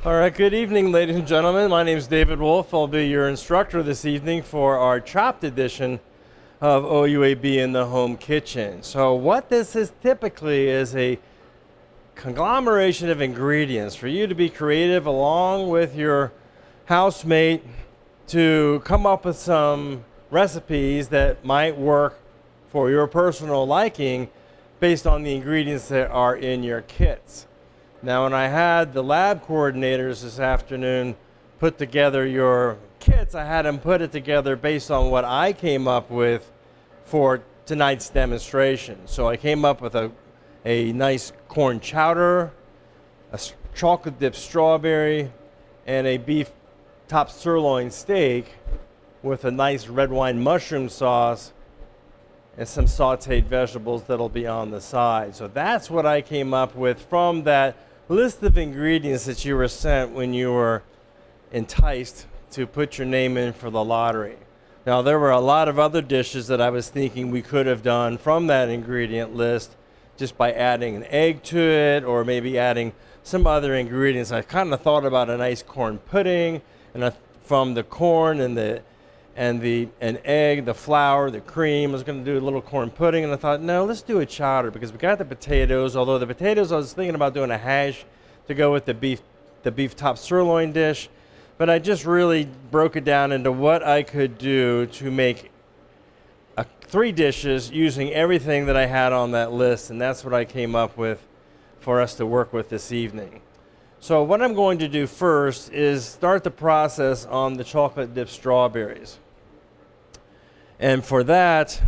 All right, good evening, ladies and gentlemen. My name is David Wolf. I'll be your instructor this evening for our chopped edition of OUAB in the home kitchen. So what this is typically is a conglomeration of ingredients for you to be creative along with your housemate to come up with some recipes that might work for your personal liking based on the ingredients that are in your kits. Now, when I had the lab coordinators this afternoon put together your kits, I had them put it together based on what I came up with for tonight's demonstration. So I came up with a nice corn chowder, a chocolate dipped strawberry, and a beef top sirloin steak with a nice red wine mushroom sauce and some sauteed vegetables that'll be on the side. So that's what I came up with from that list of ingredients that you were sent when you were enticed to put your name in for the lottery. Now, there were a lot of other dishes that I was thinking we could have done from that ingredient list just by adding an egg to it or maybe adding some other ingredients. I kind of thought about a nice corn pudding and from the corn and an egg, the flour, the cream. I was going to do a little corn pudding, and I thought, no, let's do a chowder because we got the potatoes. Although the potatoes, I was thinking about doing a hash to go with the beef top sirloin dish, but I just really broke it down into what I could do to make 3 dishes using everything that I had on that list, and that's what I came up with for us to work with this evening. So what I'm going to do first is start the process on the chocolate dipped strawberries. And for that,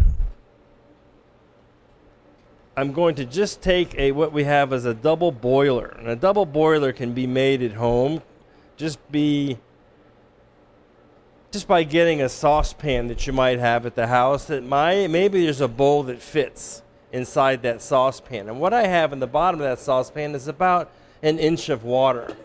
I'm going to just take what we have as a double boiler. And a double boiler can be made at home just by getting a saucepan that you might have at the house that maybe there's a bowl that fits inside that saucepan. And what I have in the bottom of that saucepan is about an inch of water.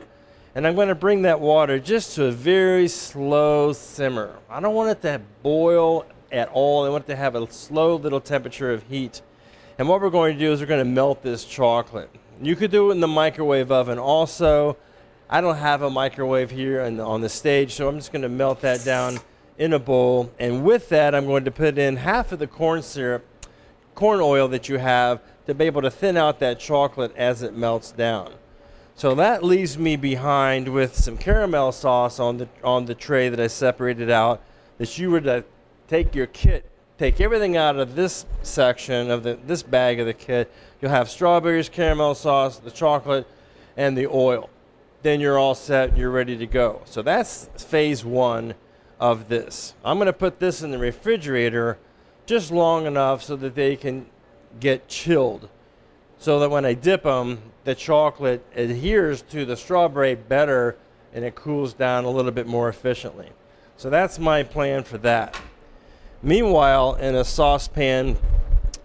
And I'm going to bring that water just to a very slow simmer. I don't want it to boil at all. I want it to have a slow little temperature of heat. And what we're going to do is we're going to melt this chocolate. You could do it in the microwave oven also. I don't have a microwave here on the stage, so I'm just going to melt that down in a bowl. And with that, I'm going to put in half of the corn oil that you have to be able to thin out that chocolate as it melts down. So that leaves me behind with some caramel sauce on the tray that I separated out, that you were to take your kit, take everything out of this section of this bag of the kit. You'll have strawberries, caramel sauce, the chocolate, and the oil. Then you're all set, you're ready to go. So that's phase 1 of this. I'm going to put this in the refrigerator just long enough so that they can get chilled, so that when I dip them, the chocolate adheres to the strawberry better and it cools down a little bit more efficiently. So that's my plan for that. Meanwhile, in a saucepan,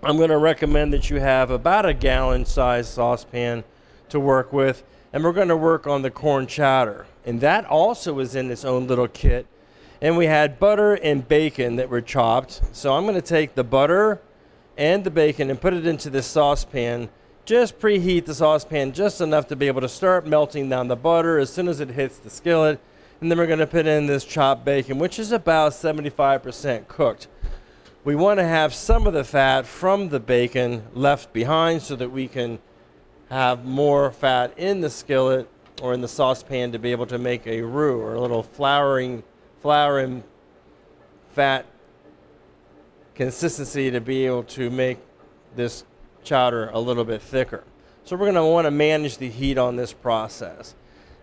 I'm going to recommend that you have about a gallon-sized saucepan to work with, and we're going to work on the corn chowder. And that also is in its own little kit. And we had butter and bacon that were chopped. So I'm going to take the butter and the bacon and put it into this saucepan. Just preheat the saucepan just enough to be able to start melting down the butter as soon as it hits the skillet. And then we're going to put in this chopped bacon, which is about 75% cooked. We want to have some of the fat from the bacon left behind so that we can have more fat in the skillet or in the saucepan to be able to make a roux or a little flour and fat consistency to be able to make this chowder a little bit thicker. So we're going to want to manage the heat on this process.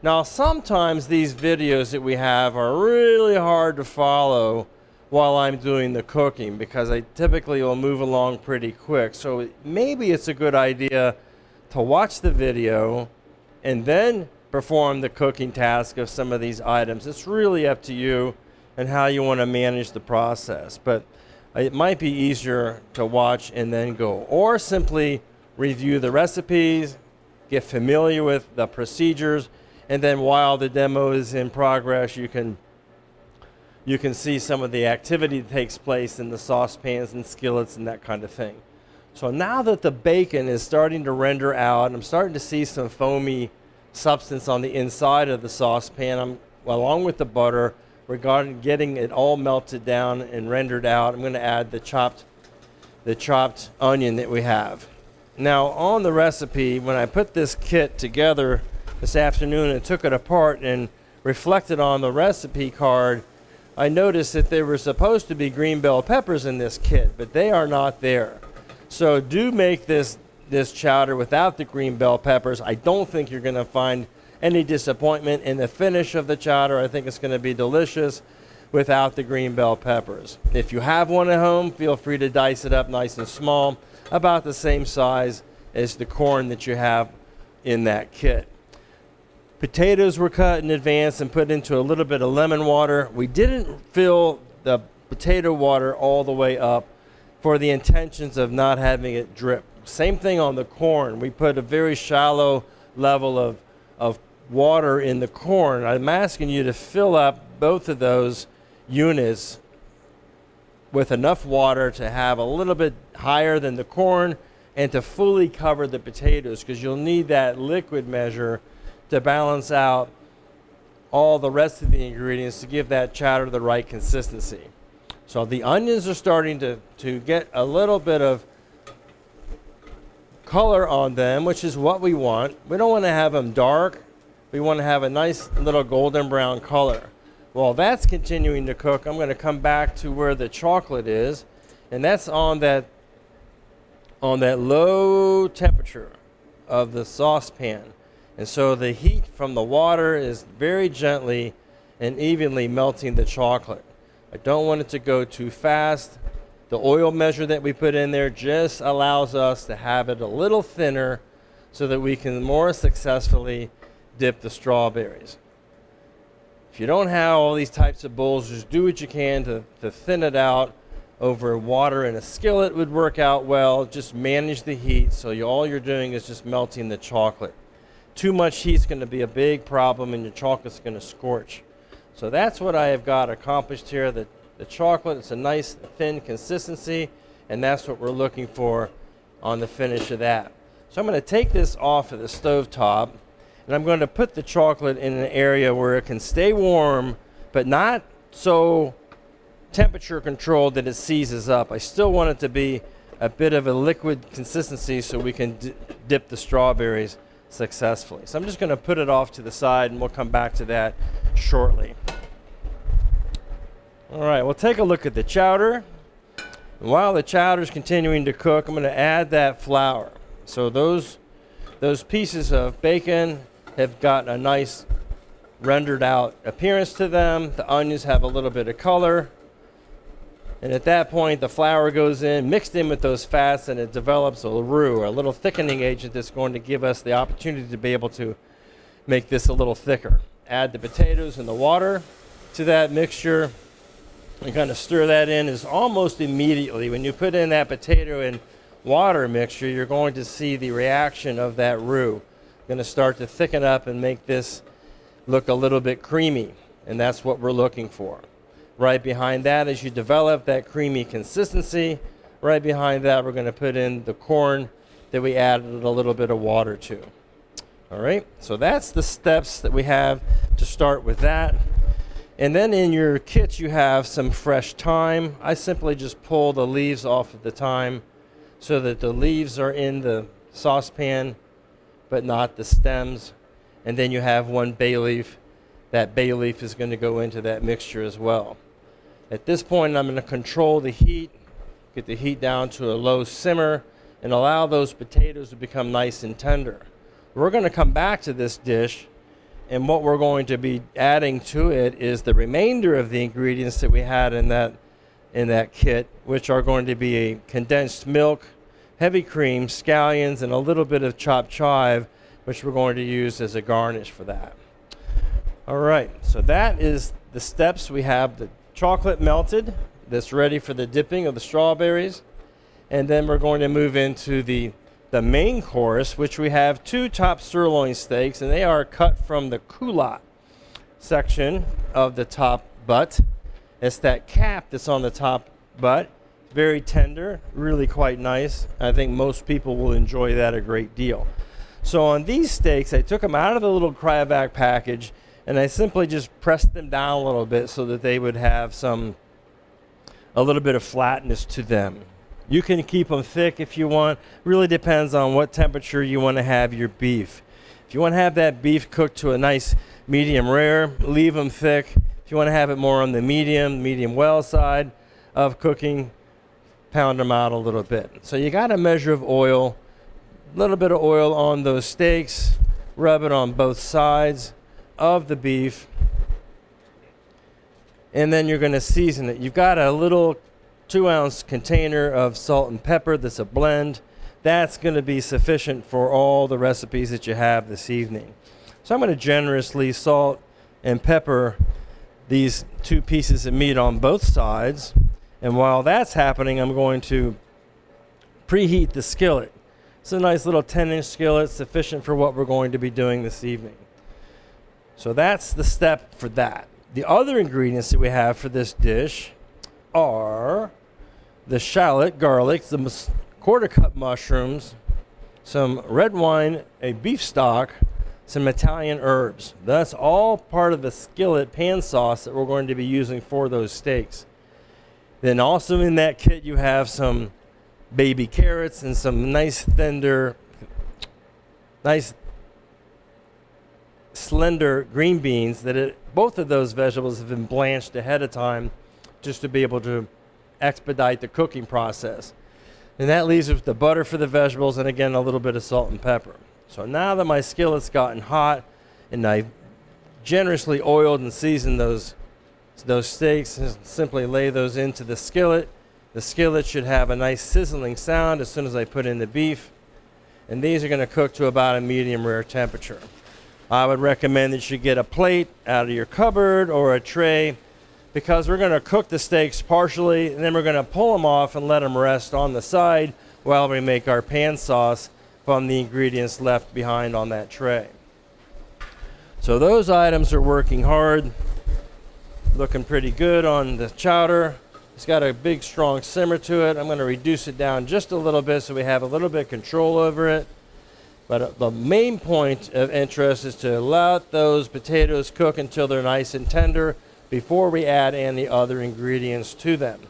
Now, sometimes these videos that we have are really hard to follow while I'm doing the cooking because I typically will move along pretty quick. So maybe it's a good idea to watch the video and then perform the cooking task of some of these items. It's really up to you and how you want to manage the process. But it might be easier to watch and then go, or simply review the recipes, get familiar with the procedures, and then while the demo is in progress, you can see some of the activity that takes place in the saucepans and skillets and that kind of thing. So now that the bacon is starting to render out, I'm starting to see some foamy substance on the inside of the saucepan. Along with the butter, regarding getting it all melted down and rendered out, I'm going to add the chopped onion that we have. Now on the recipe, when I put this kit together this afternoon and took it apart and reflected on the recipe card, I noticed that there were supposed to be green bell peppers in this kit, but they are not there. So do make this chowder without the green bell peppers. I don't think you're going to find any disappointment in the finish of the chowder. I think it's going to be delicious without the green bell peppers. If you have one at home, feel free to dice it up nice and small, about the same size as the corn that you have in that kit. Potatoes were cut in advance and put into a little bit of lemon water. We didn't fill the potato water all the way up for the intentions of not having it drip. Same thing on the corn. We put a very shallow level of water in the corn. I'm asking you to fill up both of those units with enough water to have a little bit higher than the corn and to fully cover the potatoes, because you'll need that liquid measure to balance out all the rest of the ingredients to give that chowder the right consistency. So the onions are starting to get a little bit of color on them, which is what we want. We don't want to have them dark. We want to have a nice little golden brown color. While that's continuing to cook, I'm going to come back to where the chocolate is, and that's on that low temperature of the saucepan. And so the heat from the water is very gently and evenly melting the chocolate. I don't want it to go too fast. The oil measure that we put in there just allows us to have it a little thinner so that we can more successfully dip the strawberries. If you don't have all these types of bowls, just do what you can to thin it out. Over water in a skillet would work out well. Just manage the heat so all you're doing is just melting the chocolate. Too much heat is going to be a big problem and your chocolate's going to scorch. So that's what I have got accomplished here. The chocolate, it's a nice thin consistency, and that's what we're looking for on the finish of that. So I'm going to take this off of the stove top, and I'm going to put the chocolate in an area where it can stay warm, but not so temperature controlled that it seizes up. I still want it to be a bit of a liquid consistency so we can dip the strawberries successfully. So I'm just going to put it off to the side, and we'll come back to that shortly. All right, we'll take a look at the chowder. And while the chowder is continuing to cook, I'm going to add that flour. So those pieces of bacon have got a nice rendered out appearance to them. The onions have a little bit of color. And at that point, the flour goes in, mixed in with those fats, and it develops a roux, a little thickening agent that's going to give us the opportunity to be able to make this a little thicker. Add the potatoes and the water to that mixture and kind of stir that in. Is almost immediately when you put in that potato and water mixture, you're going to see the reaction of that roux. Going to start to thicken up and make this look a little bit creamy, and that's what we're looking for. Right behind that, as you develop that creamy consistency, right behind that, we're going to put in the corn that we added a little bit of water to. All right, so that's the steps that we have to start with that. And then in your kit, you have some fresh thyme. I simply just pull the leaves off of the thyme so that the leaves are in the saucepan, but not the stems. And then you have one bay leaf. That bay leaf is going to go into that mixture as well. At this point, I'm going to control the heat, get the heat down to a low simmer, and allow those potatoes to become nice and tender. We're going to come back to this dish, and what we're going to be adding to it is the remainder of the ingredients that we had in that kit, which are going to be a condensed milk, heavy cream, scallions, and a little bit of chopped chive, which we're going to use as a garnish for that. All right, so that is the steps. We have the chocolate melted that's ready for the dipping of the strawberries, and then we're going to move into the main course, which we have 2 top sirloin steaks, and they are cut from the culotte section of the top butt. It's that cap that's on the top butt. Very tender, really quite nice. I think most people will enjoy that a great deal. So on these steaks, I took them out of the little cryovac package and I simply just pressed them down a little bit so that they would have a little bit of flatness to them. You can keep them thick if you want. Really depends on what temperature you want to have your beef. If you want to have that beef cooked to a nice medium rare, leave them thick. If you want to have it more on the medium well side of cooking, pound them out a little bit. So you got a measure of oil, a little bit of oil on those steaks, rub it on both sides of the beef, and then you're going to season it. You've got a little 2-ounce container of salt and pepper that's a blend. That's going to be sufficient for all the recipes that you have this evening. So I'm going to generously salt and pepper these 2 pieces of meat on both sides. And while that's happening, I'm going to preheat the skillet. It's a nice little 10-inch skillet, sufficient for what we're going to be doing this evening. So that's the step for that. The other ingredients that we have for this dish are the shallot, garlic, the quarter-cup mushrooms, some red wine, a beef stock, some Italian herbs. That's all part of the skillet pan sauce that we're going to be using for those steaks. Then also in that kit you have some baby carrots and some nice slender green beans both of those vegetables have been blanched ahead of time just to be able to expedite the cooking process. And that leaves us with the butter for the vegetables and again a little bit of salt and pepper. So now that my skillet's gotten hot and I've generously oiled and seasoned those steaks, simply lay those into the skillet. The skillet should have a nice sizzling sound as soon as I put in the beef. And these are going to cook to about a medium rare temperature. I would recommend that you get a plate out of your cupboard or a tray because we're going to cook the steaks partially and then we're going to pull them off and let them rest on the side while we make our pan sauce from the ingredients left behind on that tray. So those items are working hard, looking pretty good on the chowder. It's got a big strong simmer to it. I'm going to reduce it down just a little bit so we have a little bit of control over it. But the main point of interest is to let those potatoes cook until they're nice and tender before we add any other ingredients to them.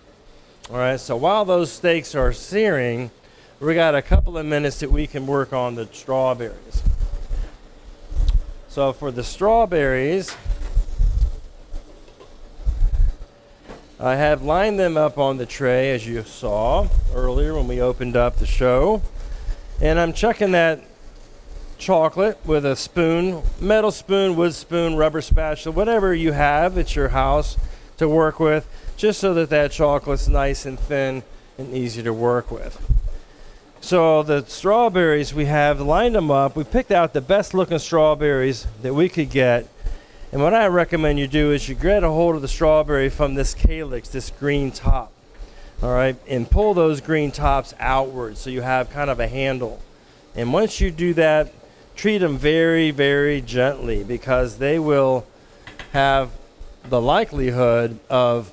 All right, so while those steaks are searing, we got a couple of minutes that we can work on the strawberries. So for the strawberries, I have lined them up on the tray as you saw earlier when we opened up the show. And I'm checking that chocolate with a spoon, metal spoon, wood spoon, rubber spatula, whatever you have at your house to work with, just so that chocolate's nice and thin and easy to work with. So the strawberries, we have lined them up. We picked out the best looking strawberries that we could get. And what I recommend you do is you get a hold of the strawberry from this calyx, this green top, all right, and pull those green tops outward so you have kind of a handle. And once you do that, treat them very, very gently because they will have the likelihood of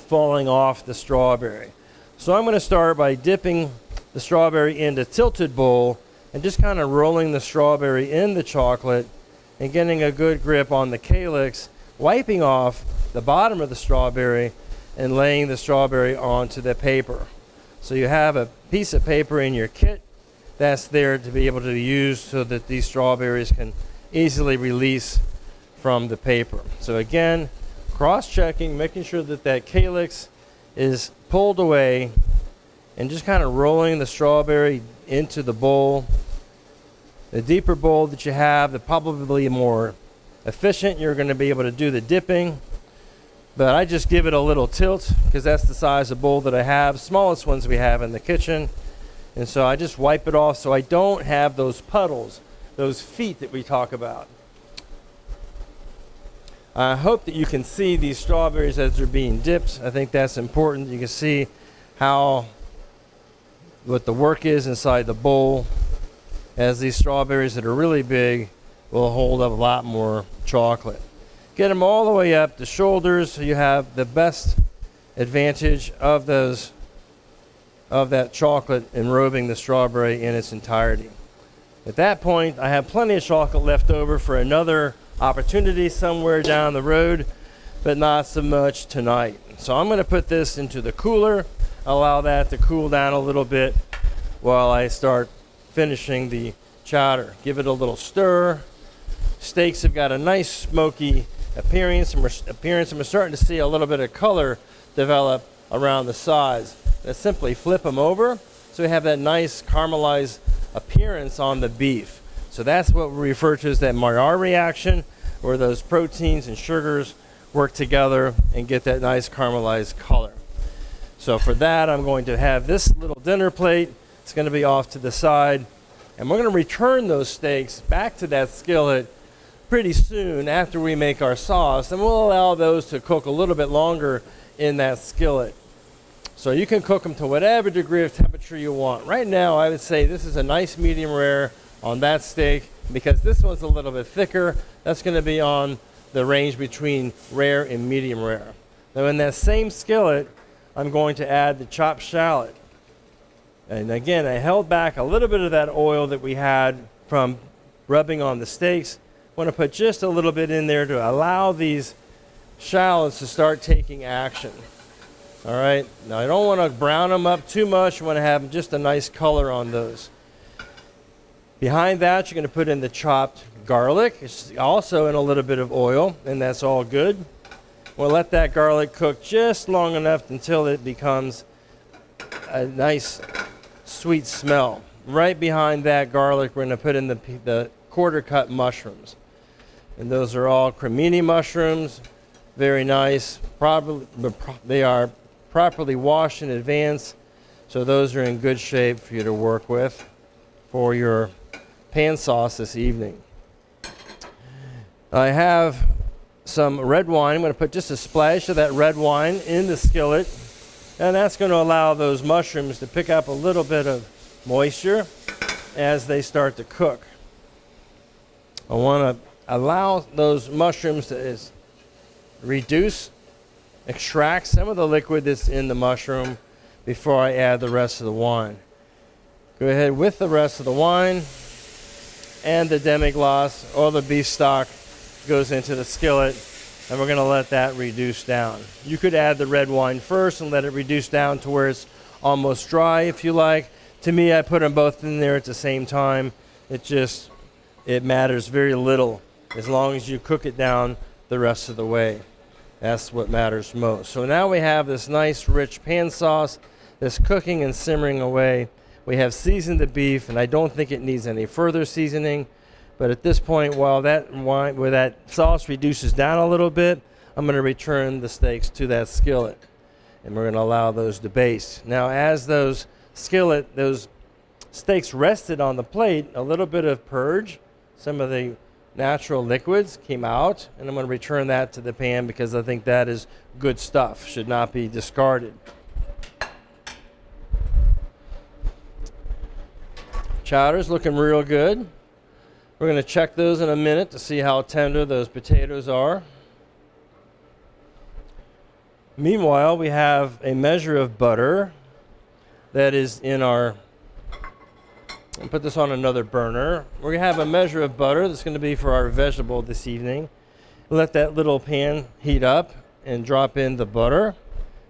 falling off the strawberry. So I'm going to start by dipping the strawberry into a tilted bowl and just kind of rolling the strawberry in the chocolate and getting a good grip on the calyx, wiping off the bottom of the strawberry and laying the strawberry onto the paper. So you have a piece of paper in your kit that's there to be able to use so that these strawberries can easily release from the paper. So again, cross-checking, making sure that calyx is pulled away and just kind of rolling the strawberry into the bowl. The deeper bowl that you have, the probably more efficient. You're going to be able to do the dipping. But I just give it a little tilt because that's the size of bowl that I have. Smallest ones we have in the kitchen. And so I just wipe it off so I don't have those puddles, those feet that we talk about. I hope that you can see these strawberries as they're being dipped. I think that's important. You can see what the work is inside the bowl, as these strawberries that are really big will hold up a lot more chocolate. Get them all the way up the shoulders so you have the best advantage of that chocolate enrobing the strawberry in its entirety. At that point, I have plenty of chocolate left over for another opportunity somewhere down the road, but not so much tonight. So I'm going to put this into the cooler, allow that to cool down a little bit while I start finishing the chowder. Give it a little stir. Steaks have got a nice smoky appearance, and we're starting to see a little bit of color develop around the sides. Let's simply flip them over so we have that nice caramelized appearance on the beef. So that's what we refer to as that Maillard reaction, where those proteins and sugars work together and get that nice caramelized color. So for that, I'm going to have this little dinner plate. It's going to be off to the side, and we're going to return those steaks back to that skillet pretty soon after we make our sauce, and we'll allow those to cook a little bit longer in that skillet. So you can cook them to whatever degree of temperature you want. Right now, I would say this is a nice medium rare on that steak, because this one's a little bit thicker. That's going to be on the range between rare and medium rare. Now in that same skillet, I'm going to add the chopped shallot. And again, I held back a little bit of that oil that we had from rubbing on the steaks. I want to put just a little bit in there to allow these shallots to start taking action. All right, now I don't want to brown them up too much. You want to have just a nice color on those. Behind that, you're going to put in the chopped garlic. It's also in a little bit of oil, and that's all good. We'll let that garlic cook just long enough until it becomes a nice sweet smell. Right behind that garlic, we're going to put in the quarter cut mushrooms. And those are all cremini mushrooms, very nice. They are properly washed in advance, so those are in good shape for you to work with for your pan sauce this evening. I have some red wine. I'm going to put just a splash of that red wine in the skillet, and that's going to allow those mushrooms to pick up a little bit of moisture as they start to cook. I want to allow those mushrooms to extract some of the liquid that's in the mushroom before I add the rest of the wine. Go ahead with the rest of the wine, and the demi-glace or the beef stock goes into the skillet, and we're going to let that reduce down. You could add the red wine first and let it reduce down to where it's almost dry if you like. To me, I put them both in there at the same time. It matters very little as long as you cook it down the rest of the way. That's what matters most. So now we have this nice rich pan sauce that's cooking and simmering away. We have seasoned the beef, and I don't think it needs any further seasoning. But at this point, while that sauce reduces down a little bit, I'm going to return the steaks to that skillet, and we're going to allow those to baste. Now, as those steaks rested on the plate, a little bit of purge, some of the natural liquids came out, and I'm going to return that to the pan because I think that is good stuff, should not be discarded. Chowder's looking real good. We're going to check those in a minute to see how tender those potatoes are. Meanwhile, we have a measure of butter that is in our, I'll put this on another burner. We're going to have a measure of butter that's going to be for our vegetable this evening. Let that little pan heat up and drop in the butter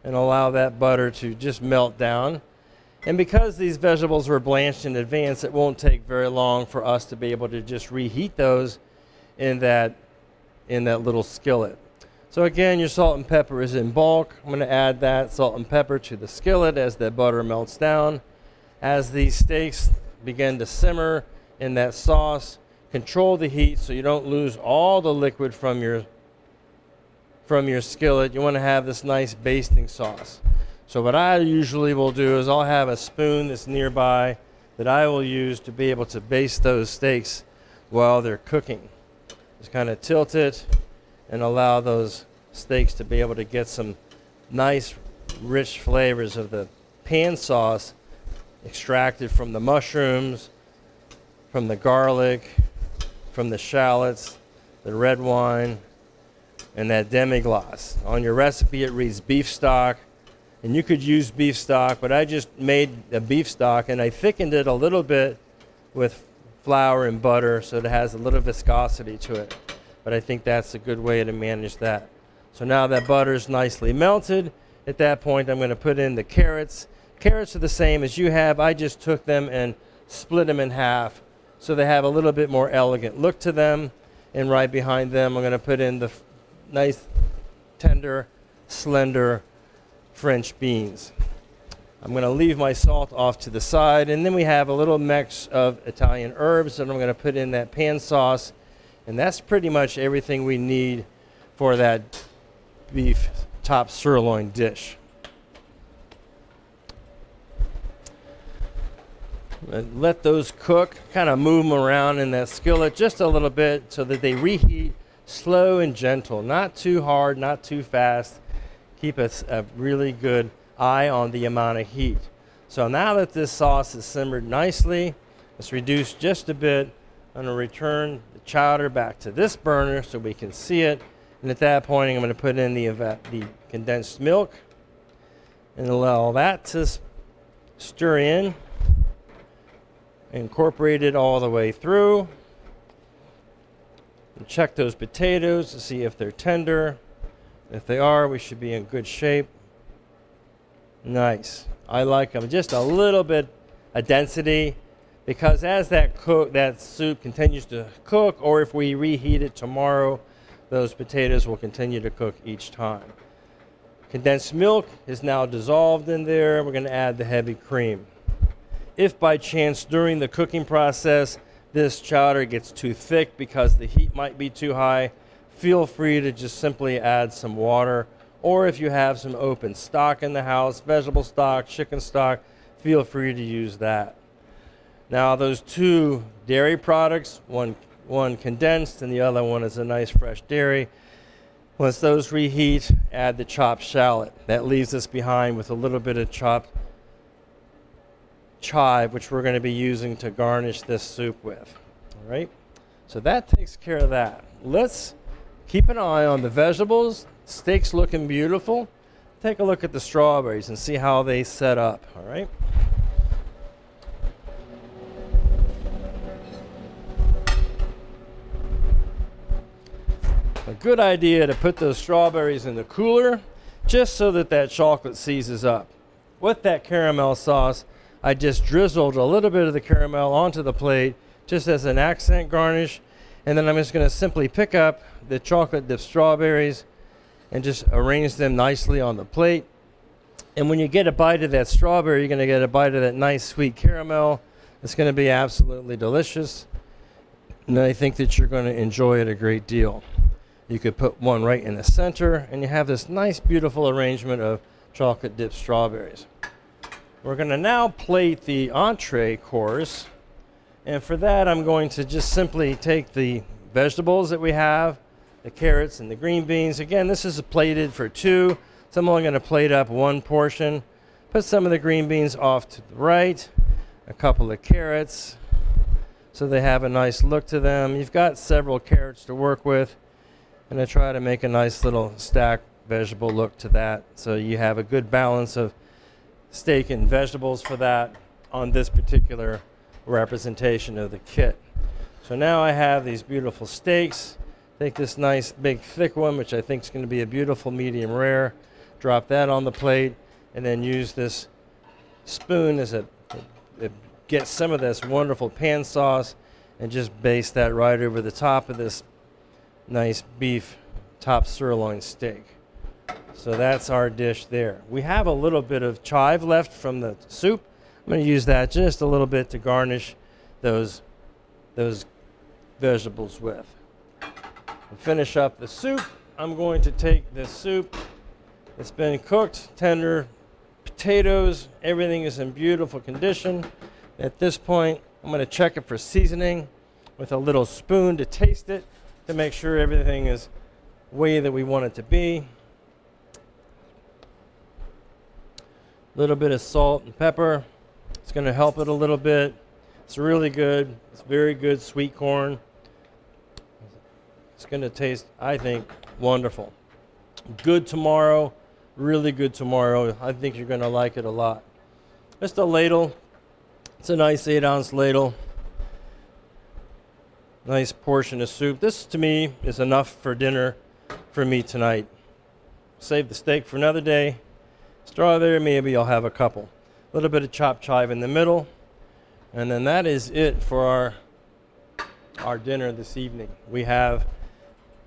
and allow that butter to just melt down. And because these vegetables were blanched in advance, it won't take very long for us to be able to just reheat those in that little skillet. So again, your salt and pepper is in bulk. I'm going to add that salt and pepper to the skillet as that butter melts down. As these steaks begin to simmer in that sauce, control the heat so you don't lose all the liquid from your skillet. You want to have this nice basting sauce. So what I usually will do is I'll have a spoon that's nearby that I will use to be able to baste those steaks while they're cooking. Just kind of tilt it and allow those steaks to be able to get some nice rich flavors of the pan sauce extracted from the mushrooms, from the garlic, from the shallots, the red wine, and that demi-glace. On your recipe it reads beef stock, and you could use beef stock, but I just made a beef stock and I thickened it a little bit with flour and butter so it has a little viscosity to it. But I think that's a good way to manage that. So now that butter's nicely melted, at that point I'm going to put in the carrots. Carrots are the same as you have. I just took them and split them in half so they have a little bit more elegant look to them. And right behind them I'm going to put in the nice, tender, slender French beans. I'm going to leave my salt off to the side, and then we have a little mix of Italian herbs that I'm going to put in that pan sauce, and that's pretty much everything we need for that beef top sirloin dish. Let those cook, kind of move them around in that skillet just a little bit so that they reheat slow and gentle, not too hard, not too fast. Keep a really good eye on the amount of heat. So now that this sauce is simmered nicely, it's reduced just a bit. I'm going to return the chowder back to this burner so we can see it. And at that point, I'm going to put in the condensed milk and allow that to stir in. Incorporate it all the way through. And check those potatoes to see if they're tender. If they are, we should be in good shape. Nice. I like them just a little bit of density, because as that soup continues to cook, or if we reheat it tomorrow, those potatoes will continue to cook each time. Condensed milk is now dissolved in there. We're going to add the heavy cream. If by chance during the cooking process this chowder gets too thick because the heat might be too high, feel free to just simply add some water. Or if you have some open stock in the house, vegetable stock, chicken stock, feel free to use that. Now those two dairy products, one condensed and the other one is a nice fresh dairy. Once those reheat, add the chopped shallot. That leaves us behind with a little bit of chopped chive, which we're going to be using to garnish this soup with. All right, so that takes care of that. Let's keep an eye on the vegetables. Steak's looking beautiful. Take a look at the strawberries and see how they set up. All right. A good idea to put those strawberries in the cooler just so that chocolate seizes up. With that caramel sauce, I just drizzled a little bit of the caramel onto the plate just as an accent garnish, and then I'm just going to simply pick up the chocolate dipped strawberries and just arrange them nicely on the plate. And when you get a bite of that strawberry, you're going to get a bite of that nice sweet caramel. It's going to be absolutely delicious, and I think that you're going to enjoy it a great deal. You could put one right in the center, and you have this nice, beautiful arrangement of chocolate dipped strawberries. We're going to now plate the entree course, and for that I'm going to just simply take the vegetables that we have, the carrots and the green beans. Again, this is plated for two, so I'm only going to plate up one portion. Put some of the green beans off to the right, a couple of carrots, so they have a nice look to them. You've got several carrots to work with, and I try to make a nice little stacked vegetable look to that, so you have a good balance of steak and vegetables for that on this particular representation of the kit. So now I have these beautiful steaks. Take this nice big thick one, which I think is going to be a beautiful medium rare, drop that on the plate, and then use this spoon as it gets some of this wonderful pan sauce and just baste that right over the top of this nice beef top sirloin steak. So that's our dish there. We have a little bit of chive left from the soup. I'm going to use that just a little bit to garnish those vegetables with. To finish up the soup, I'm going to take this soup. It's been cooked, tender potatoes. Everything is in beautiful condition. At this point, I'm going to check it for seasoning with a little spoon to taste it to make sure everything is the way that we want it to be. A little bit of salt and pepper. It's going to help it a little bit. It's really good. It's very good sweet corn. It's going to taste, I think, wonderful. Good tomorrow. Really good tomorrow. I think you're going to like it a lot. Just a ladle. It's a nice 8-ounce ladle. Nice portion of soup. This, to me, is enough for dinner for me tonight. Save the steak for another day. Strawberry, maybe I'll have a couple. A little bit of chopped chive in the middle. And then that is it for our dinner this evening. We have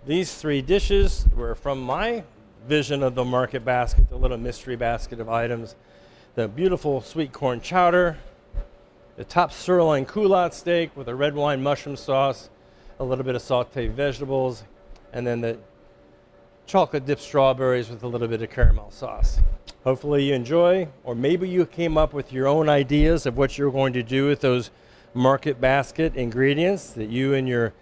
these 3 dishes were from my vision of the market basket, the little mystery basket of items. The beautiful sweet corn chowder, the top sirloin culotte steak with a red wine mushroom sauce, a little bit of sauteed vegetables, and then the chocolate dipped strawberries with a little bit of caramel sauce. Hopefully you enjoy, or maybe you came up with your own ideas of what you're going to do with those market basket ingredients that you and your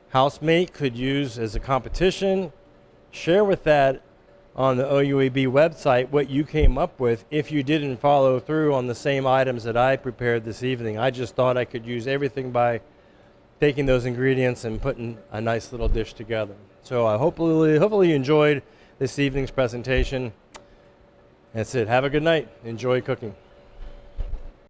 housemate could use as a competition. Share with that on the OUAB website what you came up with if you didn't follow through on the same items that I prepared this evening. I just thought I could use everything by taking those ingredients and putting a nice little dish together. So hopefully you enjoyed this evening's presentation. That's it. Have a good night. Enjoy cooking.